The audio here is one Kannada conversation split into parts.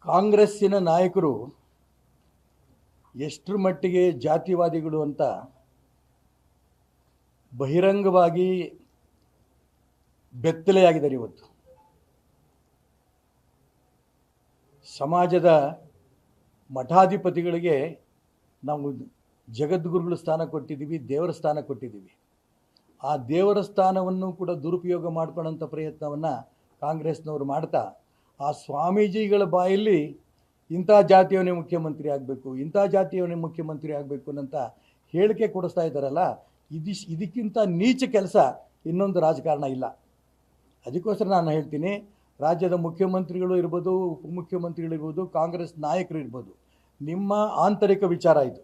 ಕಾಂಗ್ರೆಸ್ಸಿನ ನಾಯಕರು ಎಷ್ಟರ ಮಟ್ಟಿಗೆ ಜಾತಿವಾದಿಗಳು ಅಂತ ಬಹಿರಂಗವಾಗಿ ಬೆತ್ತಲೆಯಾಗಿದ್ದಾರೆ. ಇವತ್ತು ಸಮಾಜದ ಮಠಾಧಿಪತಿಗಳಿಗೆ ನಾವು ಜಗದ್ಗುರುಗಳ ಸ್ಥಾನ ಕೊಟ್ಟಿದ್ದೀವಿ, ದೇವರ ಸ್ಥಾನ ಕೊಟ್ಟಿದ್ದೀವಿ. ಆ ದೇವರ ಸ್ಥಾನವನ್ನು ಕೂಡ ದುರುಪಯೋಗ ಮಾಡ್ಕೊಳ್ಳೋಂಥ ಪ್ರಯತ್ನವನ್ನು ಕಾಂಗ್ರೆಸ್ನವರು ಮಾಡ್ತಾ ಆ ಸ್ವಾಮೀಜಿಗಳ ಬಾಯಲ್ಲಿ ಇಂಥ ಜಾತಿಯವನೇ ಮುಖ್ಯಮಂತ್ರಿ ಆಗಬೇಕು, ಇಂಥ ಜಾತಿಯವನೇ ಮುಖ್ಯಮಂತ್ರಿ ಆಗಬೇಕು ಅಂತ ಹೇಳಿಕೆ ಕೊಡಿಸ್ತಾ ಇದ್ದಾರಲ್ಲ, ಇದಕ್ಕಿಂತ ನೀಚ ಕೆಲಸ ಇನ್ನೊಂದು ರಾಜಕಾರಣ ಇಲ್ಲ. ಅದಕ್ಕೋಸ್ಕರ ನಾನು ಹೇಳ್ತೀನಿ, ರಾಜ್ಯದ ಮುಖ್ಯಮಂತ್ರಿಗಳು ಇರ್ಬೋದು, ಉಪಮುಖ್ಯಮಂತ್ರಿಗಳಿರ್ಬೋದು, ಕಾಂಗ್ರೆಸ್ ನಾಯಕರು ಇರ್ಬೋದು, ನಿಮ್ಮ ಆಂತರಿಕ ವಿಚಾರ ಇದು.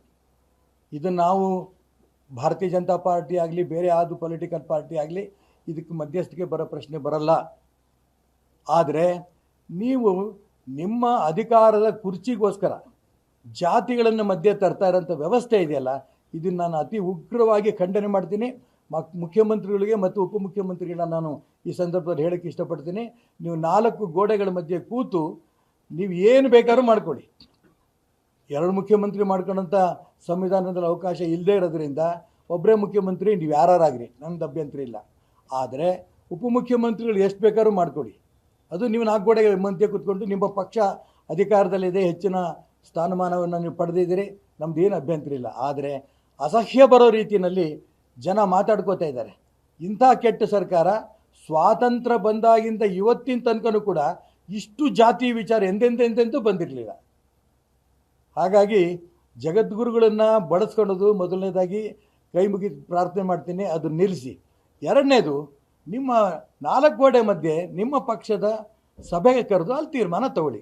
ಇದನ್ನು ನಾವು ಭಾರತೀಯ ಜನತಾ ಪಾರ್ಟಿ ಆಗಲಿ, ಬೇರೆ ಯಾವುದು ಪೊಲಿಟಿಕಲ್ ಪಾರ್ಟಿ ಆಗಲಿ, ಇದಕ್ಕೆ ಮಧ್ಯಸ್ಥಿಕೆ ಬರೋ ಪ್ರಶ್ನೆ ಬರಲ್ಲ. ಆದರೆ ನೀವು ನಿಮ್ಮ ಅಧಿಕಾರದ ಕುರ್ಚಿಗೋಸ್ಕರ ಜಾತಿಗಳನ್ನು ಮಧ್ಯೆ ತರ್ತಾ ಇರೋಂಥ ವ್ಯವಸ್ಥೆ ಇದೆಯಲ್ಲ, ಇದನ್ನು ನಾನು ಅತಿ ಉಗ್ರವಾಗಿ ಖಂಡನೆ ಮಾಡ್ತೀನಿ. ಮುಖ್ಯಮಂತ್ರಿಗಳಿಗೆ ಮತ್ತು ಉಪಮುಖ್ಯಮಂತ್ರಿಗಳನ್ನ ನಾನು ಈ ಸಂದರ್ಭದಲ್ಲಿ ಹೇಳೋಕ್ಕೆ ಇಷ್ಟಪಡ್ತೀನಿ. ನೀವು 4 ಗೋಡೆಗಳ ಮಧ್ಯೆ ಕೂತು ನೀವು ಏನು ಬೇಕಾದ್ರೂ ಮಾಡ್ಕೊಳ್ಳಿ. 2 ಮುಖ್ಯಮಂತ್ರಿ ಮಾಡ್ಕೊಳ್ಳೋಂಥ ಸಂವಿಧಾನದಲ್ಲಿ ಅವಕಾಶ ಇಲ್ಲದೇ ಇರೋದ್ರಿಂದ ಒಬ್ಬರೇ ಮುಖ್ಯಮಂತ್ರಿ ನೀವು ಯಾರಾಗ್ರಿ, ನಮ್ದು ಅಭ್ಯಂತರ ಇಲ್ಲ. ಆದರೆ ಉಪಮುಖ್ಯಮಂತ್ರಿಗಳು ಎಷ್ಟು ಬೇಕಾದ್ರೂ ಮಾಡ್ಕೊಳ್ಳಿ. ಅದು ನೀವು 4 ಗೋಡೆಗಳ ಮಧ್ಯೆ ಕೂತ್ಕೊಂಡು ನಿಮ್ಮ ಪಕ್ಷ ಅಧಿಕಾರದಲ್ಲಿದೆ, ಹೆಚ್ಚಿನ ಸ್ಥಾನಮಾನವನ್ನು ನೀವು ಪಡೆದಿದ್ದೀರಿ, ನಮ್ದು ಏನು ಅಭ್ಯಂತರ ಇಲ್ಲ. ಆದರೆ ಅಸಹ್ಯ ಬರೋ ರೀತಿಯಲ್ಲಿ ಜನ ಮಾತಾಡ್ಕೋತಾ ಇದ್ದಾರೆ. ಇಂಥ ಕೆಟ್ಟ ಸರ್ಕಾರ ಸ್ವಾತಂತ್ರ್ಯ ಬಂದಾಗಿಂದ ಇವತ್ತಿನ ತನಕನೂ ಕೂಡ ಇಷ್ಟು ಜಾತಿ ವಿಚಾರ ಎಂದೆಂದೆಂದೆಂದೂ ಬಂದಿರಲಿಲ್ಲ. ಹಾಗಾಗಿ ಜಗದ್ಗುರುಗಳನ್ನು ಬಳಸ್ಕೊಳ್ಳೋದು ಮೊದಲನೇದಾಗಿ ಕೈ ಮುಗಿ ಪ್ರಾರ್ಥನೆ ಮಾಡ್ತೀನಿ, ಅದು ನಿಲ್ಲಿಸಿ. ಎರಡನೇದು, ನಿಮ್ಮ 4 ಗೋಡೆ ಮಧ್ಯೆ ನಿಮ್ಮ ಪಕ್ಷದ ಸಭೆಗೆ ಕರೆದು ಅಲ್ಲಿ ತೀರ್ಮಾನ ತಗೊಳ್ಳಿ.